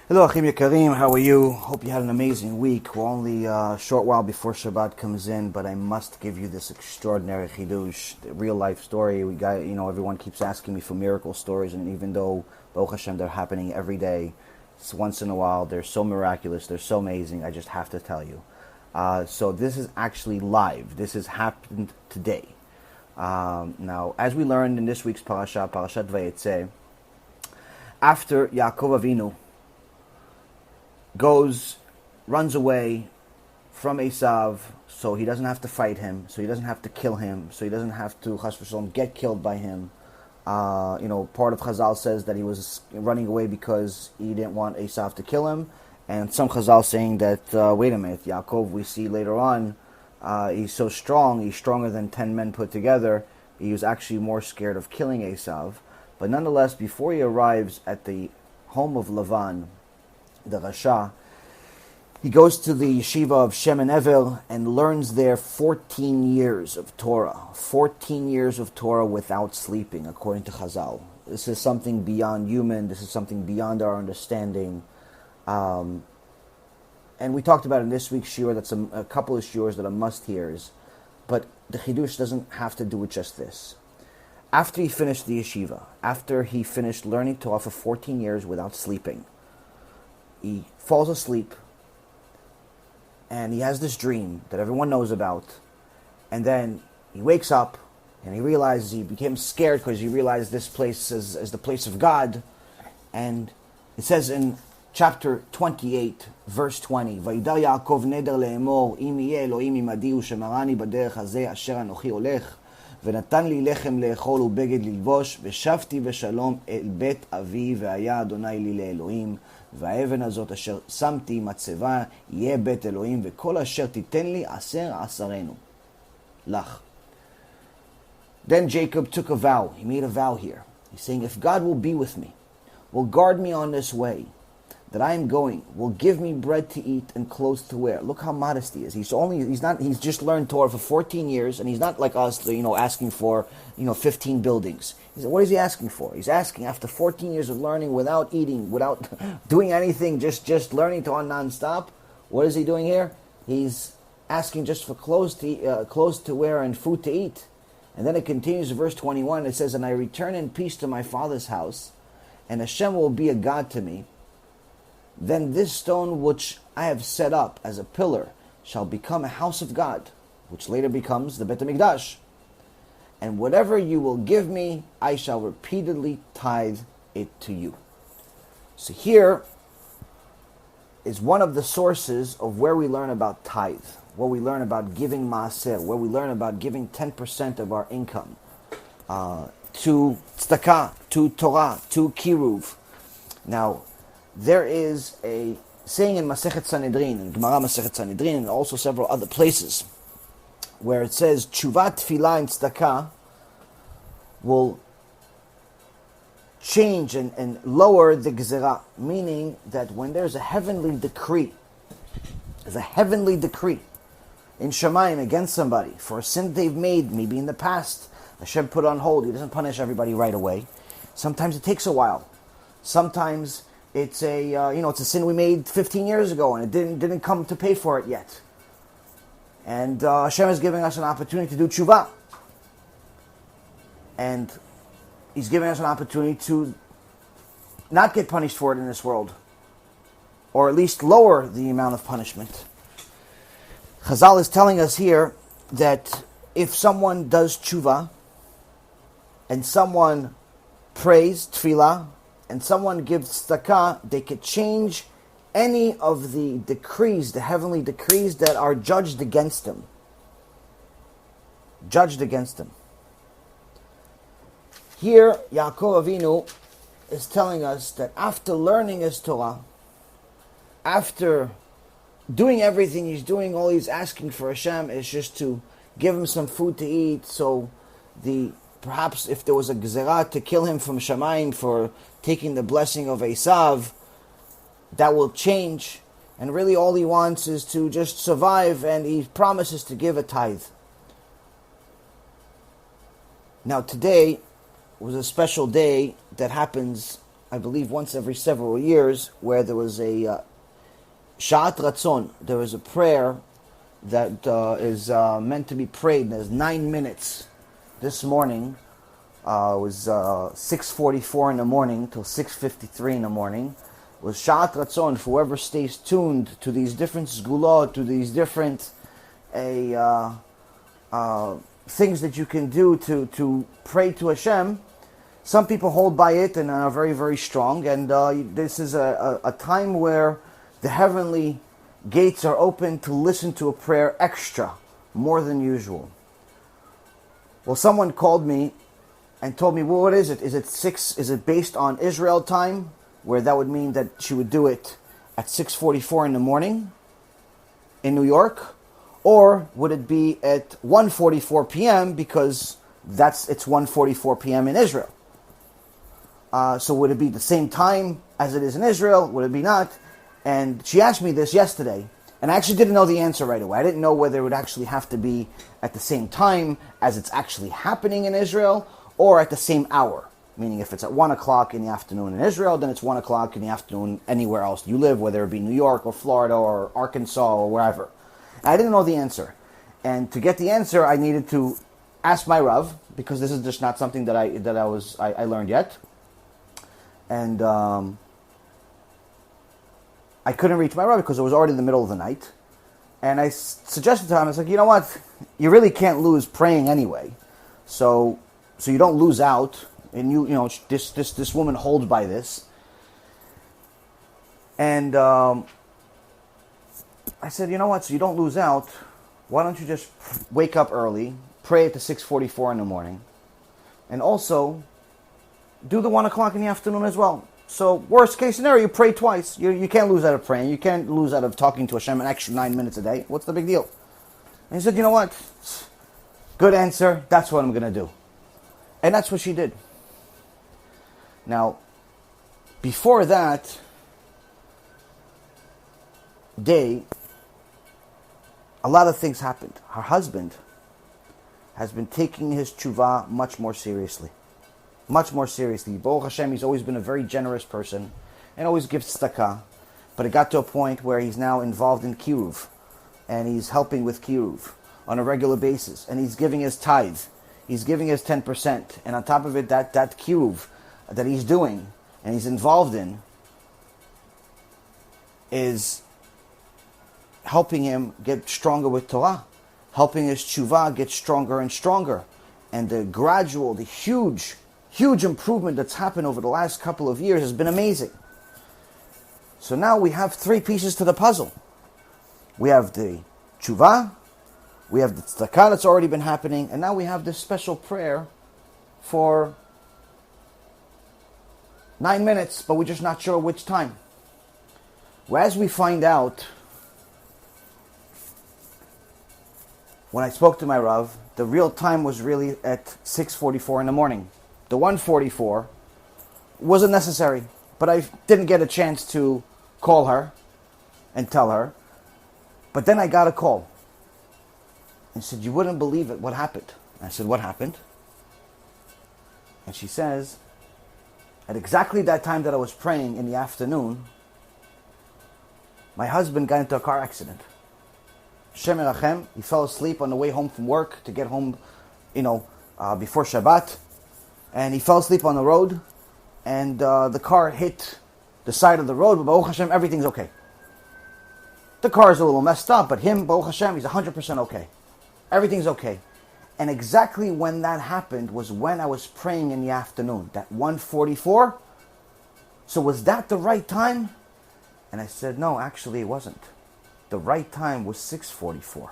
Hello, Achim Yekarim. How are you? Hope you had an amazing week. We're only a short while before Shabbat comes in, but I must give you this extraordinary chidush, real life story. Everyone keeps asking me for miracle stories, and even though, Baruch Hashem, they're happening every day, it's once in a while, they're so miraculous, they're so amazing, I just have to tell you. So this is actually live. This has happened today. Now, as we learned in this week's parasha, Parashat Vayetze, after Yaakov Avinu runs away from Esav, so he doesn't have to fight him, so he doesn't have to kill him, so he doesn't have to, chas v'shalom, get killed by him. Part of Chazal says that he was running away because he didn't want Esav to kill him, and some Chazal saying that, wait a minute, Yaakov, we see later on, he's so strong, he's stronger than 10 men put together, he was actually more scared of killing Esav. But nonetheless, before he arrives at the home of Lavan, the Rasha, he goes to the yeshiva of Shem and Evel and learns there 14 years of Torah. 14 years of Torah without sleeping, according to Chazal. This is something beyond human. This is something beyond our understanding. And we talked about in this week's shiur, that's a couple of shiurs that are must-hears. But the chidush doesn't have to do with just this. After he finished the yeshiva, after he finished learning Torah for 14 years without sleeping, he falls asleep, and he has this dream that everyone knows about, and then he wakes up, and he realizes he became scared because he realized this place is the place of God, and it says in chapter 28, verse 20, Vayidar Yaakov neder le'emor, im yeh Elohim imadi u'shemarani b'derech hazeh asher anochi olech, ונתן לי לחם לאכול ובגד ללבוש, ושבתי בשלום אל בית אבי, והיה אדוני לי לאלוהים, והאבן הזאת אשר שמתי מצבה, יהיה בית אלוהים, וכל אשר תיתן לי עשרנו לך. Then Jacob took a vow. He made a vow here. He's saying, if God will be with me, will guard me on this way that I am going, will give me bread to eat and clothes to wear. Look how modest he is. He's just learned Torah for 14 years, and he's not like us, asking for, 15 buildings. What is he asking for? He's asking, after 14 years of learning without eating, without doing anything, just learning Torah non-stop, what is he doing here? He's asking just for clothes to wear and food to eat. And then it continues in verse 21, it says, and I return in peace to my father's house, and Hashem will be a God to me. Then this stone which I have set up as a pillar shall become a house of God, which later becomes the Bet HaMikdash. And whatever you will give me, I shall repeatedly tithe it to you. So here is one of the sources of where we learn about tithe, where we learn about giving maaser, where we learn about giving 10% of our income to tzedakah, to Torah, to kiruv. Now, there is a saying in Masechet Sanhedrin, in Gemara Masechet Sanhedrin, and also several other places, where it says, teshuvah, tefilla, and tzedakah will change and lower the gezerah, meaning that when there's a heavenly decree in Shemayim against somebody for a sin they've made, maybe in the past, Hashem put on hold. He doesn't punish everybody right away. Sometimes it takes a while. Sometimes it's a sin we made 15 years ago, and it didn't come to pay for it yet. And Hashem is giving us an opportunity to do teshuvah, and He's giving us an opportunity to not get punished for it in this world, or at least lower the amount of punishment. Chazal is telling us here that if someone does teshuvah, and someone prays tefillah, and someone gives tzedakah, they could change any of the decrees, the heavenly decrees that are judged against them. Here, Yaakov Avinu is telling us that after learning his Torah, after doing everything he's doing, all he's asking for Hashem is just to give him some food to eat, so perhaps if there was a gezerah to kill him from Shamayim for taking the blessing of Esav, that will change. And really all he wants is to just survive, and he promises to give a tithe. Now today was a special day that happens I believe once every several years, where there was a Sha'at Ratzon. There was a prayer that is meant to be prayed. There's 9 minutes this morning. It was 6:44 in the morning till 6:53 in the morning. It was Sha'at Ratzon for whoever stays tuned to these different sgulot, to these different things that you can do to pray to Hashem. Some people hold by it and are very, very strong. And this is a time where the heavenly gates are open to listen to a prayer extra, more than usual. Well, someone called me and told me, well, what is it? Is it 6? Is it based on Israel time, where that would mean that she would do it at 6:44 in the morning in New York? Or would it be at 1:44 p.m. because it's 1:44 p.m. in Israel? So would it be the same time as it is in Israel? Would it be not? And she asked me this yesterday, and I actually didn't know the answer right away. I didn't know whether it would actually have to be at the same time as it's actually happening in Israel, or at the same hour. Meaning if it's at 1 o'clock in the afternoon in Israel, then it's 1 o'clock in the afternoon anywhere else you live, whether it be New York or Florida or Arkansas or wherever. And I didn't know the answer. And to get the answer, I needed to ask my Rav, because this is just not something that I learned yet. And I couldn't reach my Rav because it was already in the middle of the night. And I suggested to him, I was like, you know what? You really can't lose praying anyway. So you don't lose out. And you know, this woman holds by this. And I said, you know what? So you don't lose out. Why don't you just wake up early, pray at the 6:44 in the morning, and also do the 1 o'clock in the afternoon as well. So worst case scenario, you pray twice. You can't lose out of praying. You can't lose out of talking to Hashem an extra 9 minutes a day. What's the big deal? And he said, you know what? Good answer. That's what I'm going to do. And that's what she did. Now, before that day, a lot of things happened. Her husband has been taking his teshuvah much more seriously. Much more seriously. Baruch Hashem, he's always been a very generous person and always gives tzedakah. But it got to a point where he's now involved in kiruv. And he's helping with kiruv on a regular basis. And he's giving his tithe. He's giving his 10%. And on top of it, that kiruv that he's doing and he's involved in is helping him get stronger with Torah, helping his teshuvah get stronger and stronger. And the huge improvement that's happened over the last couple of years has been amazing. So now we have 3 pieces to the puzzle. We have the teshuvah, we have the tzedakah that's already been happening, and now we have this special prayer for 9 minutes, but we're just not sure which time. Well, as we find out, when I spoke to my Rav, the real time was really at 6:44 in the morning. The 1:44 wasn't necessary, but I didn't get a chance to call her and tell her. But then I got a call. And she said, you wouldn't believe it, what happened? I said, what happened? And she says, at exactly that time that I was praying in the afternoon, my husband got into a car accident. Hashem Erachem, he fell asleep on the way home from work to get home, before Shabbat. And he fell asleep on the road, and the car hit the side of the road, but Baruch Hashem, everything's okay. The car is a little messed up, but him, Baruch Hashem, he's 100% okay. Everything's okay. And exactly when that happened was when I was praying in the afternoon, that 1:44. So was that the right time? And I said, no, actually it wasn't. The right time was 6:44.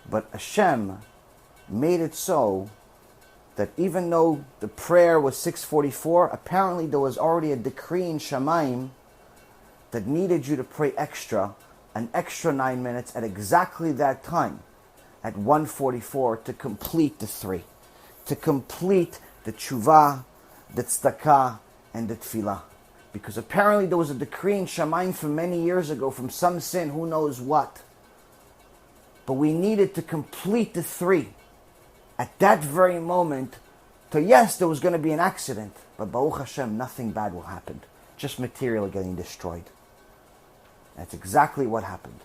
But Hashem made it so that even though the prayer was 6:44, apparently there was already a decree in Shamayim that needed you to pray an extra 9 minutes at exactly that time, at 1:44, to complete the 3, to complete the teshuvah, the tzedakah, and the tefillah. Because apparently there was a decree in Shamayim from many years ago, from some sin, who knows what. But we needed to complete the 3 at that very moment So yes, there was going to be an accident, but Baruch Hashem, nothing bad will happen. Just material getting destroyed. That's exactly what happened.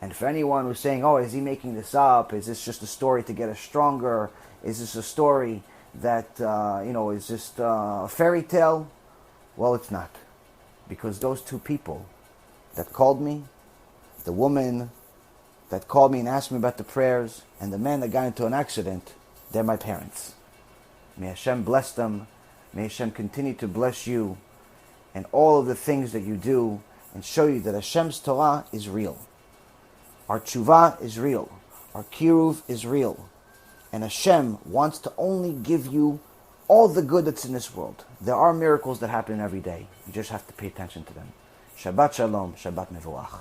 And for anyone who's saying, oh, is he making this up? Is this just a story to get us stronger? Is this a story that, is just a fairy tale? Well, it's not. Because those two people that called me, the woman that called me and asked me about the prayers, and the man that got into an accident, they're my parents. May Hashem bless them. May Hashem continue to bless you and all of the things that you do and show you that Hashem's Torah is real. Our teshuvah is real. Our kiruv is real. And Hashem wants to only give you all the good that's in this world. There are miracles that happen every day. You just have to pay attention to them. Shabbat Shalom, Shabbat Mevorach.